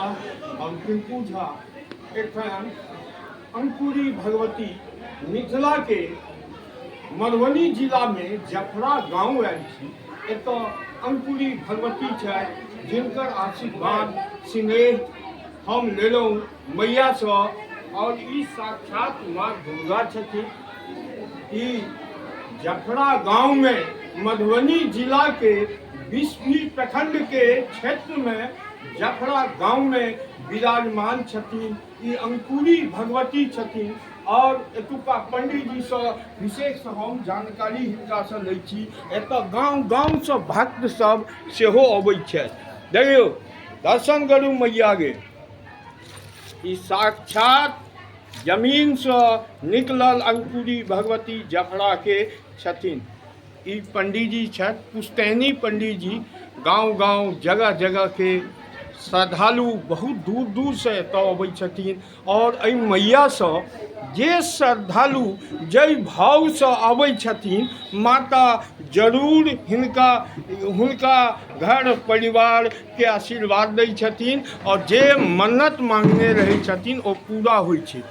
हम टिंकू झा एखन अंकुरी भगवती मिथिला के मधुबनी जिला में जफरा गांव आयल छी। एतऽ अंकुरी भगवती छै जिनकर आशीर्वाद स्नेह हम लेलहुँ मैया से। और ई साक्षात माँ दुर्गा छथिन। ई जफरा गांव में मधुबनी जिला के बिस्फी प्रखंड के क्षेत्र में जफरा गांव में विराजमान छथिन। ई अंकुरी भगवती छथिन। और एतुका पंडित जी से विशेष हम जानकारी हिनका से लै छी। एतऽ गांव गांव से भक्त सब सेहो अबैत छथि। देखियौ, दर्शन करू मैया के। ई साक्षात जमीन से निकलल अंकुरी भगवती जफरा के छथिन। ई पंडित जी छथि, पुस्तैनी पंडित जी। गांव गांव जगह जगह के श्रद्धालु बहुत दूर दूर से एतऽ अबै छथिन। और एहि मैया से जे श्रद्धालु जय भाव से अबै छथिन, माता जरूर हुनका घर परिवार के आशीर्वाद दै छथिन। और जे मन्नत मांगने रहै छथिन ओ पूरा होइ छै।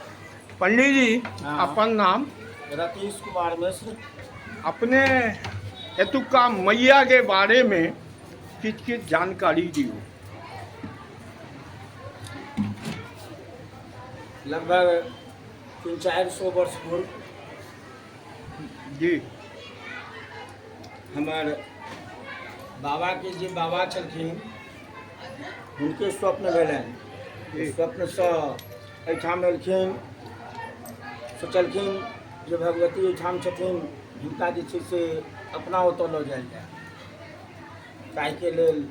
पंडित जी, अपन नाम? रतीश कुमार मिश्र। अपने एतुका मैया के बारे में किछ जानकारी दियो। लगभग 300-400 वर्ष पूर्व जी हमार बाबा के जे बाबा छलखिन हुनके स्वप्न भेलनि। स्वप्न से एहिठाम एलखिन, सोचलखिन जे भगवती एहिठाम छथिन, हुनका जे छै से अपना ओतऽ लऽ जायल जाय। ताहिके लेल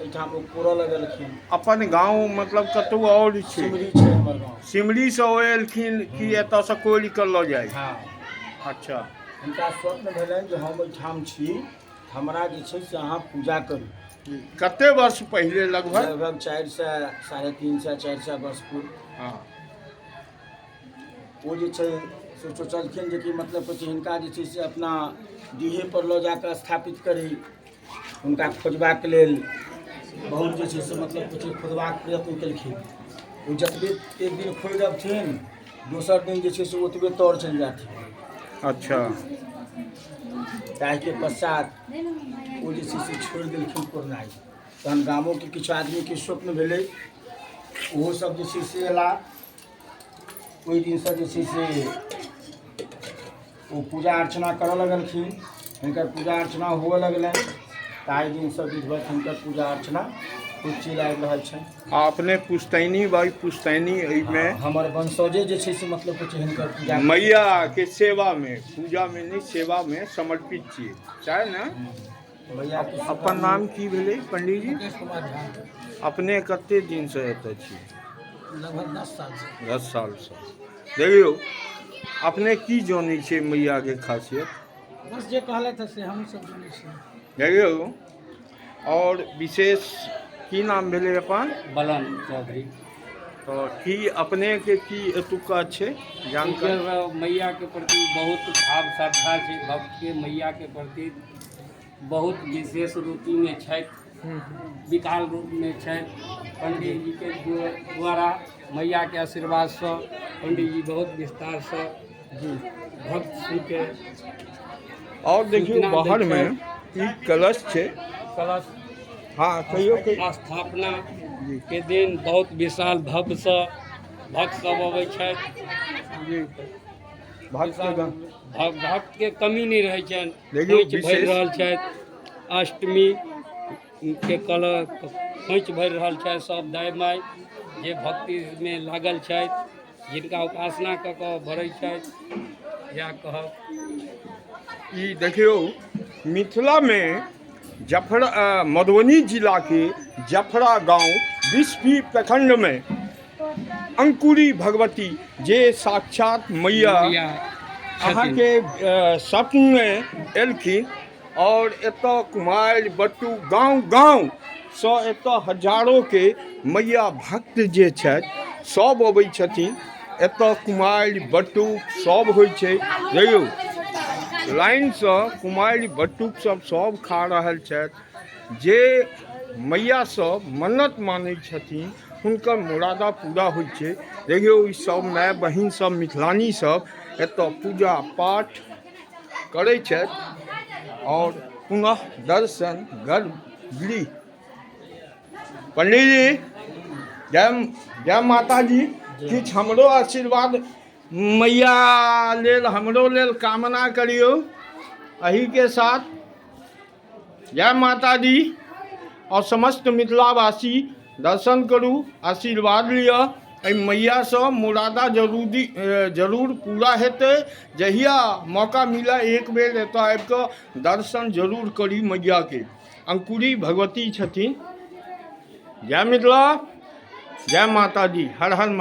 एहिठाम ओ कोरऽ लगलखिन। अपन गांव मतलब कतौ और छै? सिमरी छै हमर गाँव। सिमरी से ओ एलखिन कि एतऽ से कोइ कर लऽ जाय? हाँ। अच्छा। हुनका स्वप्न भेलनि जे हम एहिठाम छी, हमरा जे छै से अहाँ पूजा करू। कते वर्ष पहले? लगभग 400 350 400 वर्ष पूर्व। हाँ। वो जे छै से सोचलखिन जे कि मतलब कि हिनका जे छै से अपना डीहे पर लऽ जाकऽ स्थापित करी। हुनका खोजबाक लेल बहुत जे छै से मतलब कि खोजबाक प्रयत्न केलखिन। ओ जतबे एक दिन खोजि अबथिन, दोसर दिन जे छै से ओतबे तौर चलि जाथिन। अच्छा। ताहिके पश्चात ओ जे छै से छोड़ि देलखिन कोरनाइ। तहन गामोके किछु आदमीके स्वप्न भेलै, ओहो सब जे छै से अयला। ओहि दिनसँ जे छै से ओ पूजा अर्चना करऽ लगलखिन। हिनकर पूजा अर्चना हुअ लगलनि। ताहि दिनसँ विधिवत हिनकर पूजा अर्चना खूब चलि आबि रहल छनि। अपने पुस्तैनी बाई पुस्तैनी में हमर वंशजे जे छै से मतलब कि हिनकर पूजा मैया के सेवा में, पूजा में नहीं सेवा में समर्पित छियै, चाहे ना? मैया के अपन नाम की भेलै पंडित जी? रतीश कुमार झा। अपने कते दिन से एतऽ छी? लगभग 10 साल से। 10 साल से। देखियो, अपने की जानै छै मैया के खासियत? बस जे कहलथि से हम सब जानै छी। देखियो, और विशेष की नाम भेलै अपन? बलन चौधरी। तो की अपने के की एतुका छै जानकारी? मैया के प्रति बहुत भाव श्रद्धा छै। भक्त के मैया के प्रति बहुत विशेष रूपी में छथि, विकाल रूप में छथि। पंडित जी के द्वारा मैया के आशीर्वाद से पंडित जी बहुत विस्तार से भक्त के। और देखियो बाहर में ई कलश छै। कलश हाँ, कहियो के स्थापना के दिन बहुत विशाल भव्य से भक्त सब अबै छथि। जी भक्त के कमी नहीं रहे छनि। देखियौ, खोइच भरि रहल छथि। अष्टमी के खोइच भरि रहल छथि सब दाई माई जे भक्ति में लागल छथि, जिनका उपासना कऽ कऽ भरै छथि। इएह कहब। ई देखियो, मिथिला में जफरा मधुबनी जिला के जफरा गांव बिस्फी प्रखंड में अंकुरी भगवती जे साक्षात मैया अहाँ के स्वप्न में एलखिन। और एतऽ कुमारि बट्टू गांव गांव से एतऽ हजारों के मैया भक्त जे छथि सब अबै छथिन। एतऽ कुमारि बट्टू सब होइ छै। देखियौ, लाइन से कुमारि बट्टू सब खा रहल छथि। जे मैया सब मन्नत मानै छथिन हुनकर मुरादा पूरा होइ छै। देखियौ ई सब माय बहिन सब मिथिलानी सब एतऽ पूजा पाठ करै छथि और पुनः दर्शन गर्भ। पंडित जी जय माता जी, किछु हमरो आशीर्वाद मैया लेल हमरो लेल कामना करियौ अही के साथ। जय माता दी। और समस्त मिथिलावासी दर्शन करू, आशीर्वाद लिअ। एहि मैयासँ मुरादा जरूर पूरा हेतै। जहिया मौका मिलय एक बेर एतऽ आबि कऽ दर्शन जरूर करी मैयाके। अंकुरी भगवती छथिन। जय मिथिला, जय माता दी, हर हर